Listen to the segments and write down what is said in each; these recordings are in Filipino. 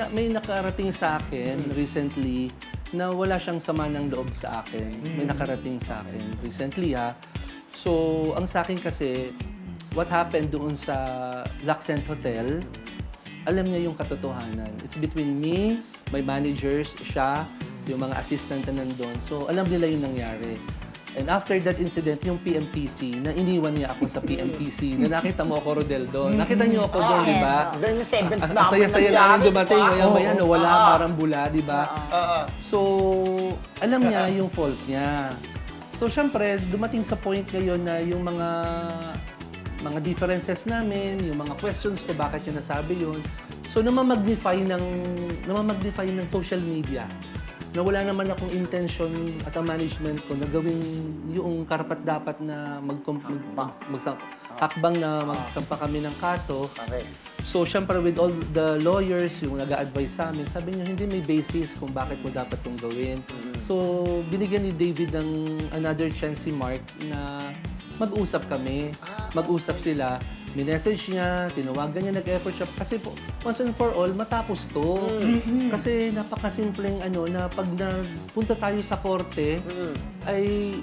may nakarating sa akin recently na wala siyang sama ng loob sa akin. May nakarating sa akin recently, ha. So, ang sa akin kasi, what happened doon sa L'Accent Hotel, alam niya yung katotohanan. It's between me, my managers, siya, yung mga assistant na nandun. So, alam nila yung nangyari. And after that incident, yung PMPC, na iniwan niya ako sa PMPC, na nakita mo ako, Rodel, doon. Nakita niyo ako doon, di ba? Doon yung 7th na Ang saya-saya namin dumating. Maya-maya, wala, parang bula, di ba? So, alam niya yung fault niya. So, syempre, dumating sa point ngayon na yung mga differences namin, yung mga questions ko, bakit niya nasabi yun. So, namamagnify ng social media na wala naman akong intention at ang management ko na gawin yung karapat-dapat na hakbang na magsampa kami ng kaso. Okay. So, syempre, with all the lawyers, yung nag-a-advise sa amin, sabi niya, hindi may basis kung bakit mo dapat itong gawin. So, binigyan ni David ng another chance si Mark na mag-usap kami. Mag-usap sila. Minessage niya, tinawagan niya, nag-effort siya. Kasi po, once and for all, matapos to. Kasi napakasimpleng na pag napunta tayo sa korte, ay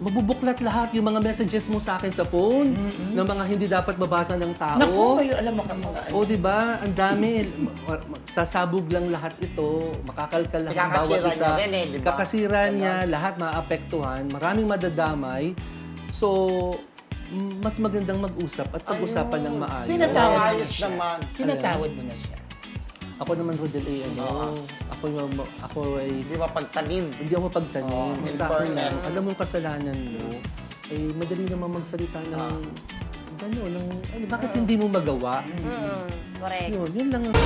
mabubuklat lahat yung mga messages mo sa akin sa phone ng mga hindi dapat mabasa ng tao. Naku, kayo alam mo ka mga O, di ba? Ang dami. Sasabog lang lahat ito. Makakalkal lahat ang bawat Kakasira isa. niya rin di ba? Kakasira niya, lahat maapektuhan. Maraming madadamay. So, mas magandang mag-usap at pag-usapan ng maayos. Pinatawad mo na Ayos siya. naman. Pinatawad mo na siya. Ako naman, Rodel, ako ay Di ba pagtanim? hindi ako pagtanim. In Sa akin lang, fairness. alam mo yung kasalanan mo, ay madali naman magsalita ng gano'n, bakit hindi mo magawa? Correct. Yun lang ang